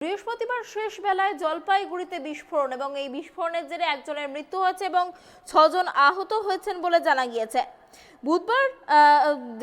বৃহস্পতিবার শেষ বেলায় জলপাইগুড়িতে বিস্ফোরণ এবং এই বিস্ফোরণের জেরে একজনের মৃত্যু হয়েছে এবং 6 জন আহত হয়েছেন বলে জানা গিয়েছে। বুধবার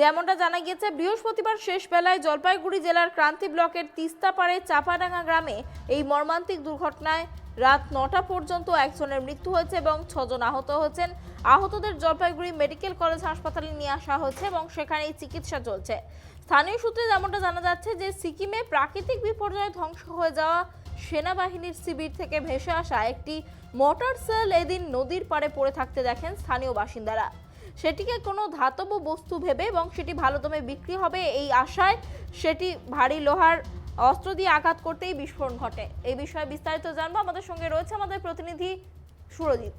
যেমনটা জানা গিয়েছে, বৃহস্পতিবার শেষ বেলায় জলপাইগুড়ি জেলার ক্রান্তি ব্লকের তিস্তাপাড়ে চাপাডাঙ্গা গ্রামে এই মর্মান্তিক দুর্ঘটনায় রাত 9টা পর্যন্ত একজনের মৃত্যু হয়েছে এবং 6 জন আহত হয়েছেন। আহতদের জলপাইগুড়ি মেডিকেল কলেজ হাসপাতালে নিয়ে আসা হয়েছে এবং সেখানেই চিকিৎসা চলছে। স্থানীয় সূত্রে যেমনটা জানা যাচ্ছে যে সিকিমে প্রাকৃতিক বিপর্যয়ে ধ্বংস হয়ে যাওয়া সেনাবাহিনীর শিবির থেকে ভেসে আসা একটি মোটর সেল এদিন নদীর পাড়ে পড়ে থাকতে দেখেন স্থানীয় বাসিন্দারা। সেটিকে কোনো ধাতব বস্তু ভেবে এবং সেটি ভালো দামে বিক্রি হবে এই আশায় সেটি ভারী লোহার অস্ত্র দিয়ে আঘাত করতেই বিস্ফোরণ ঘটে। এই বিষয়ে বিস্তারিত জানবো, আমাদের সঙ্গে রয়েছে আমাদের প্রতিনিধি সুরজিৎ।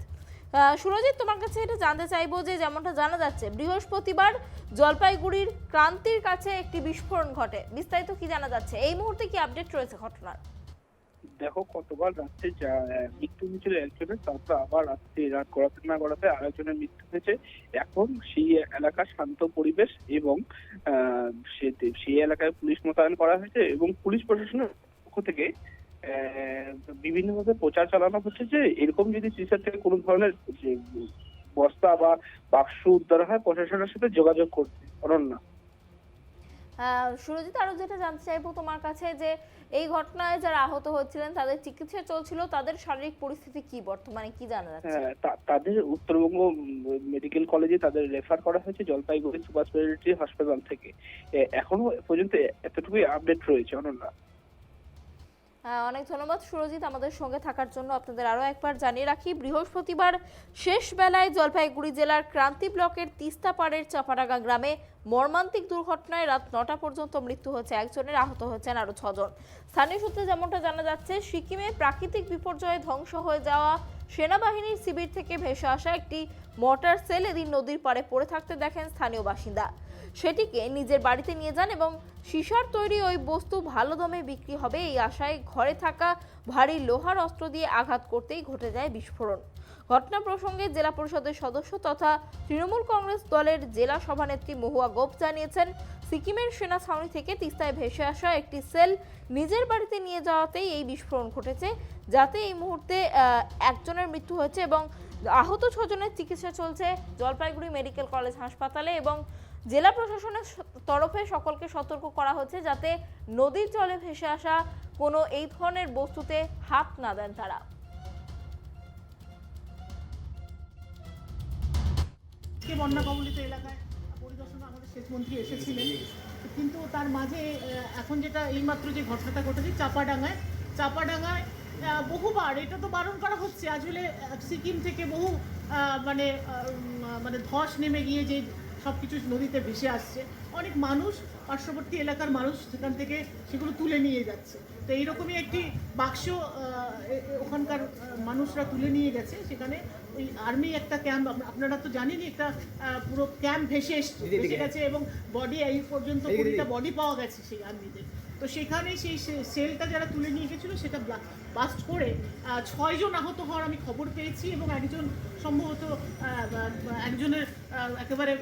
সুরজিৎ, তোমার কাছে এটা জানতে চাইবো যে যেমনটা জানা যাচ্ছে বৃহস্পতিবার জলপাইগুড়ির ক্রান্তির কাছে একটি বিস্ফোরণ ঘটে, বিস্তারিত কি জানা যাচ্ছে, এই মুহূর্তে কি আপডেট রয়েছে ঘটনার? দেখো, কতবার রাত্রে মৃত্যু হয়েছিল একজনের, তারপর আবার রাত গড়াতে না গড়াতে আরেকজনের মৃত্যু হয়েছে। এখন সেই এলাকার শান্ত পরিবেশ এবং সেই এলাকায় পুলিশ মোতায়েন করা হয়েছে এবং পুলিশ প্রশাসনের পক্ষ থেকে বিভিন্নভাবে প্রচার চালানো হচ্ছে যে এরকম যদি সিসার থেকে কোনো ধরনের বস্তা বা বাক্স উদ্ধার হয় প্রশাসনের সাথে যোগাযোগ করতে। অনন্যা, সুরজিৎ, আরো যেটা জানতে চাইবো তোমার কাছে যে এই ঘটনায় যারা আহত হয়েছিলেন তাদের চিকিৎসা চলছিল, তাদের শারীরিক পরিস্থিতি কি বর্তমানে কি জানা যাচ্ছে? তাদের উত্তরবঙ্গ মেডিকেল কলেজে তাদের রেফার করা হয়েছে জলপাইগুড়ি সুপার স্পেশালিটি হাসপাতাল থেকে। এখনো পর্যন্ত এতটুকুই আপডেট রয়েছে। অনন্যা, অনেক ধন্যবাদ সুরজিৎ আমাদের সঙ্গে থাকার জন্য। আপনাদের আরো একবার জানিয়ে রাখি, বৃহস্পতিবার শেষ বেলায় জলপাইগুড়ি জেলার ক্রান্তি ব্লকের তিস্তাপাড়ের চাপাডাঙ্গা গ্রামে মর্মান্তিক দুর্ঘটনায় রাত 9টা পর্যন্ত মৃত্যু হয়েছে একজনের, আহত হয়েছেন আরো 6 জন। স্থানীয় সূত্রে যেমনটা জানা যাচ্ছে, সিকিমে প্রাকৃতিক বিপর্যয়ে ধ্বংস হয়ে যাওয়া সেনাবাহিনীর শিবির থেকে ভেসে আসা একটি মোটর সেল এদিন নদীর পাড়ে পড়ে থাকতে দেখেন স্থানীয় বাসিন্দা। সেটিকে নিজের বাড়িতে নিয়ে যান এবং সীসার তৈরি ওই বস্তু ভালো দামে বিক্রি হবে এই আশায় ঘরে থাকা ভারী লোহার অস্ত্র দিয়ে আঘাত করতেই ঘটে যায় বিস্ফোরণ। ঘটনা প্রসঙ্গে জেলা পরিষদের সদস্য তথা তৃণমূল কংগ্রেস দলের জেলা সভানেত্রী মহুয়া গোপ জানিয়েছেন, সিকিমের সেনা ছাউনি থেকে তিস্তায় ভেসে আসা একটি সেল নিজের বাড়িতে নিয়ে যাওয়াতেই এই বিস্ফোরণ ঘটেছে, যাতে এই মুহূর্তে একজনের মৃত্যু হয়েছে এবং আহত 6 জনের চিকিৎসা চলছে জলপাইগুড়ি মেডিকেল কলেজ হাসপাতালে এবং জেলা প্রশাসনের তরফে সকলকে সতর্ক করা হচ্ছে যাতে নদীর জলে ভেসে আসা কোনো এই ধরনের বস্তুতে হাত না দেন তারা। বন্যা কবলিত এলাকায় পরিদর্শনে আমাদের সেচ মন্ত্রী এসেছিলেন, কিন্তু তার মাঝে এখন যেটা এইমাত্র যে ঘটনাটা ঘটেছে চাপাডাঙ্গায় বহুবার এটা তো বারণ করা হচ্ছে, আসলে সিকিম থেকে বহু মানে ধস নেমে গিয়ে যে সব কিছু নদীতে ভেসে আসছে, অনেক মানুষ পার্শ্ববর্তী এলাকার মানুষ সেখান থেকে সেগুলো তুলে নিয়ে যাচ্ছে। তো এইরকমই একটি বাক্স ওখানকার মানুষরা তুলে নিয়ে গেছে, সেখানে ওই আর্মি একটা ক্যাম্প, আপনারা তো জানেনই, একটা পুরো ক্যাম্প ভেসে গেছে এবং বডি এই পর্যন্ত কুড়িটা বডি পাওয়া গেছে সেই আর্মিদের। তো সেখানে সেই সেলটা যারা তুলে নিয়ে গেছিলো সেটা বাস্ট করে 6 জন আহত হওয়ার আমি খবর পেয়েছি এবং একজন সম্ভবত একজনের একেবারে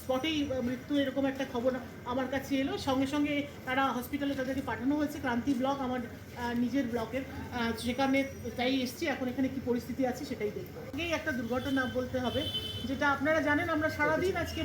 স্পটেই মৃত্যু, এরকম একটা খবর আমার কাছে এলো। সঙ্গে সঙ্গে তারা হসপিটালে তাদেরকে পাঠানো হয়েছে, ক্রান্তি ব্লক আমার নিজের ব্লকের, সেখানে তাই এসছি। এখন এখানে কি পরিস্থিতি আছে সেটাই দেখবো। আগেই একটা দুর্ঘটনা বলতে হবে, যেটা আপনারা জানেন, আমরা সারাদিন আজকে